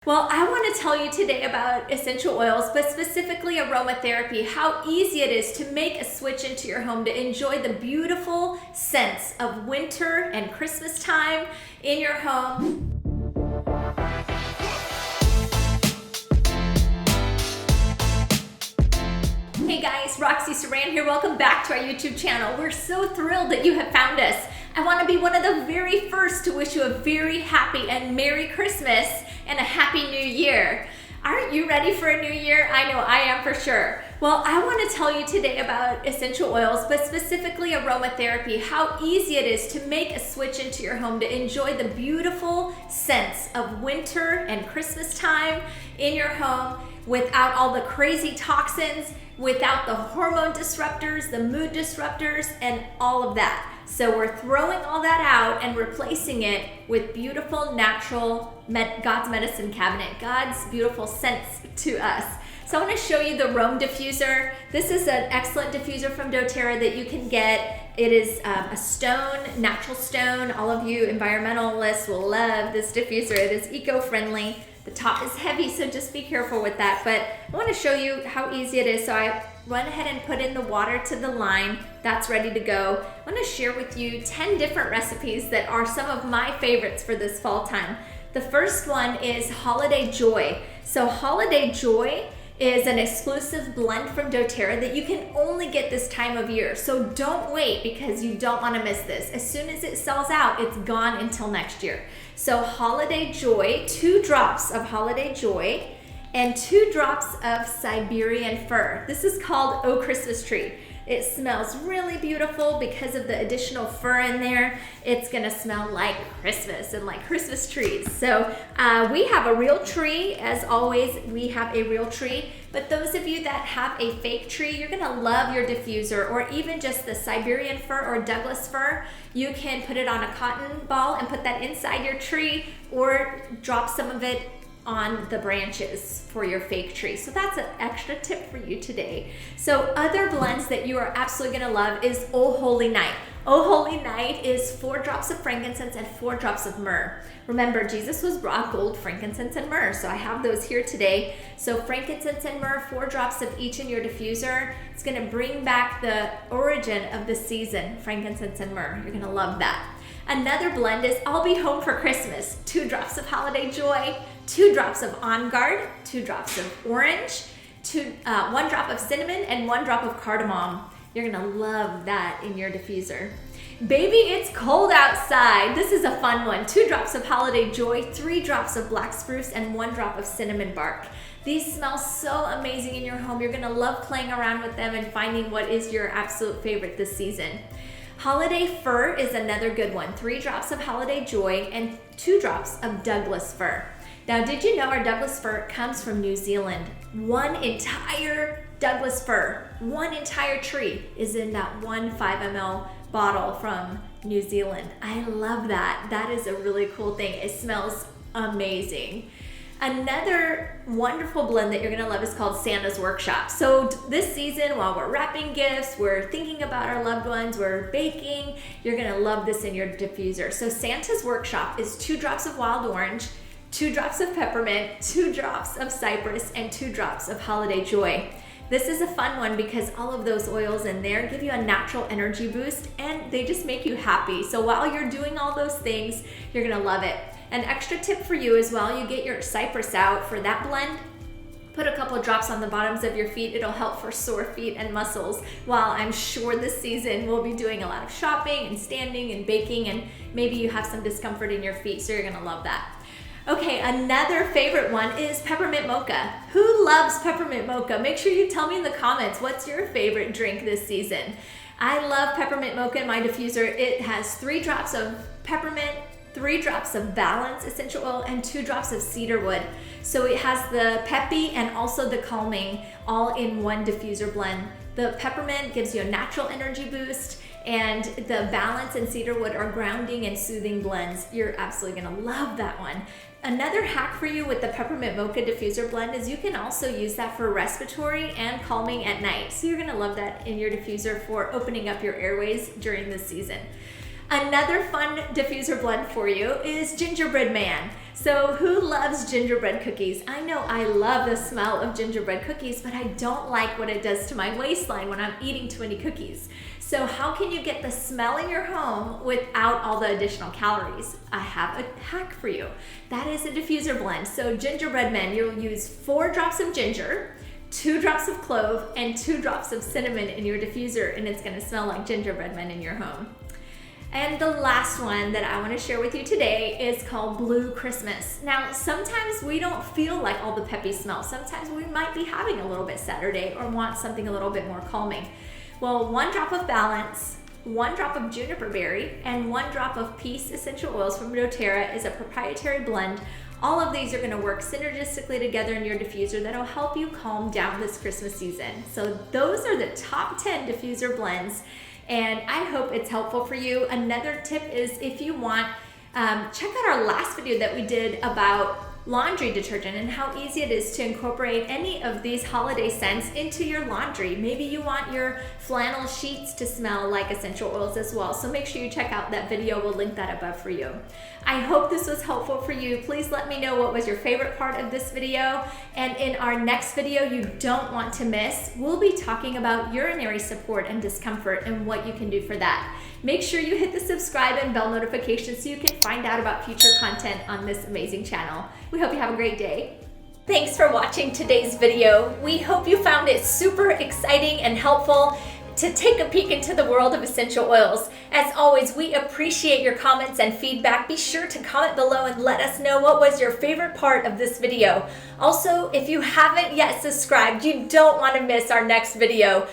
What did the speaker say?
Well, I want to tell you today about essential oils, but specifically aromatherapy, how easy it is to make a switch into your home to enjoy the beautiful scents of winter and Christmas time in your home. Hey guys, Roxy Saran here. Welcome back to our YouTube channel. We're so thrilled that you have found us. I want to be one of the very first to wish you a very happy and Merry Christmas and a Happy New Year. Aren't you ready for a new year? I know I am for sure. Well, I want to tell you today about essential oils, but specifically aromatherapy, how easy it is to make a switch into your home to enjoy the beautiful scents of winter and Christmas time in your home without all the crazy toxins, without the hormone disruptors, the mood disruptors, and all of that. So we're throwing all that out and replacing it with beautiful, natural, God's medicine cabinet, God's beautiful scents to us. So I want to show you the Rome diffuser. This is an excellent diffuser from doTERRA that you can get. It is a stone, natural stone. All of you environmentalists will love this diffuser. It is eco-friendly. The top is heavy, so just be careful with that. But I want to show you how easy it is. So I went ahead and put in the water to the lime. That's ready to go. I want to share with you 10 different recipes that are some of my favorites for this fall time. The first one is Holiday Joy. So Holiday Joy is an exclusive blend from doTERRA that you can only get this time of year. So don't wait because you don't want to miss this. As soon as it sells out, it's gone until next year. So Holiday Joy, 2 drops of Holiday Joy and 2 drops of Siberian fir. This is called Oh Christmas Tree. It smells really beautiful because of the additional fur in there. It's gonna smell like Christmas and like Christmas trees. So we have a real tree. As always, we have a real tree. But those of you that have a fake tree, you're gonna love your diffuser, or even just the Siberian fir or Douglas fir. You can put it on a cotton ball and put that inside your tree, or drop some of it on the branches for your fake tree. So that's an extra tip for you today. So other blends that you are absolutely gonna love is Oh Holy Night. Oh Holy Night is 4 drops of frankincense and 4 drops of myrrh. Remember, Jesus was brought gold, frankincense, and myrrh. So I have those here today. So frankincense and myrrh, 4 drops of each in your diffuser. It's gonna bring back the origin of the season, frankincense and myrrh. You're gonna love that. Another blend is I'll Be Home for Christmas. 2 drops of Holiday Joy, 2 drops of On Guard, 2 drops of orange, 1 drop of cinnamon, and 1 drop of cardamom. You're gonna love that in your diffuser. Baby, it's cold outside. This is a fun one. 2 drops of Holiday Joy, 3 drops of black spruce, and 1 drop of cinnamon bark. These smell so amazing in your home. You're gonna love playing around with them and finding what is your absolute favorite this season. Holiday Fir is another good one. 3 drops of Holiday Joy and 2 drops of Douglas fir. Now, did you know our Douglas fir comes from New Zealand? 1 entire Douglas fir, 1 entire tree is in that 1 5 ml bottle from New Zealand. I love that. That is a really cool thing. It smells amazing. Another wonderful blend that you're gonna love is called Santa's Workshop. So this season, while we're wrapping gifts, we're thinking about our loved ones, we're baking, you're gonna love this in your diffuser. So Santa's Workshop is 2 drops of wild orange, 2 drops of peppermint, 2 drops of cypress, and 2 drops of Holiday Joy. This is a fun one because all of those oils in there give you a natural energy boost and they just make you happy. So while you're doing all those things, you're gonna love it. An extra tip for you is while you get your cypress out for that blend, put a couple of drops on the bottoms of your feet. It'll help for sore feet and muscles. While I'm sure this season we'll be doing a lot of shopping and standing and baking, and maybe you have some discomfort in your feet, so you're gonna love that. Okay, another favorite one is peppermint mocha. Who loves peppermint mocha? Make sure you tell me in the comments, what's your favorite drink this season? I love peppermint mocha in my diffuser. It has 3 drops of peppermint, 3 drops of Balance essential oil, and 2 drops of cedarwood. So it has the peppy and also the calming all in 1 diffuser blend. The peppermint gives you a natural energy boost, and the Balance and cedarwood are grounding and soothing blends. You're absolutely gonna love that one. Another hack for you with the peppermint mocha diffuser blend is you can also use that for respiratory and calming at night. So you're gonna love that in your diffuser for opening up your airways during this season. Another fun diffuser blend for you is Gingerbread Man. So who loves gingerbread cookies? I know I love the smell of gingerbread cookies, but I don't like what it does to my waistline when I'm eating too many cookies. So how can you get the smell in your home without all the additional calories? I have a hack for you. That is a diffuser blend. So Gingerbread Men, you'll use 4 drops of ginger, 2 drops of clove, and 2 drops of cinnamon in your diffuser, and it's gonna smell like gingerbread men in your home. And the last one that I want to share with you today is called Blue Christmas. Now, sometimes we don't feel like all the peppy smells. Sometimes we might be having a little bit Saturday or want something a little bit more calming. Well, 1 drop of Balance, 1 drop of juniper berry, and 1 drop of Peace essential oils from doTERRA is a proprietary blend. All of these are going to work synergistically together in your diffuser that'll help you calm down this Christmas season. So those are the top 10 diffuser blends, and I hope it's helpful for you. Another tip is, if you want, check out our last video that we did about laundry detergent and how easy it is to incorporate any of these holiday scents into your laundry. Maybe you want your flannel sheets to smell like essential oils as well. So make sure you check out that video. We'll link that above for you. I hope this was helpful for you. Please let me know what was your favorite part of this video. And in our next video you don't want to miss, we'll be talking about urinary support and discomfort and what you can do for that. Make sure you hit the subscribe and bell notification so you can find out about future content on this amazing channel. We hope you have a great day. Thanks for watching today's video. We hope you found it super exciting and helpful to take a peek into the world of essential oils. As always, we appreciate your comments and feedback. Be sure to comment below and let us know what was your favorite part of this video. Also, if you haven't yet subscribed, you don't want to miss our next video.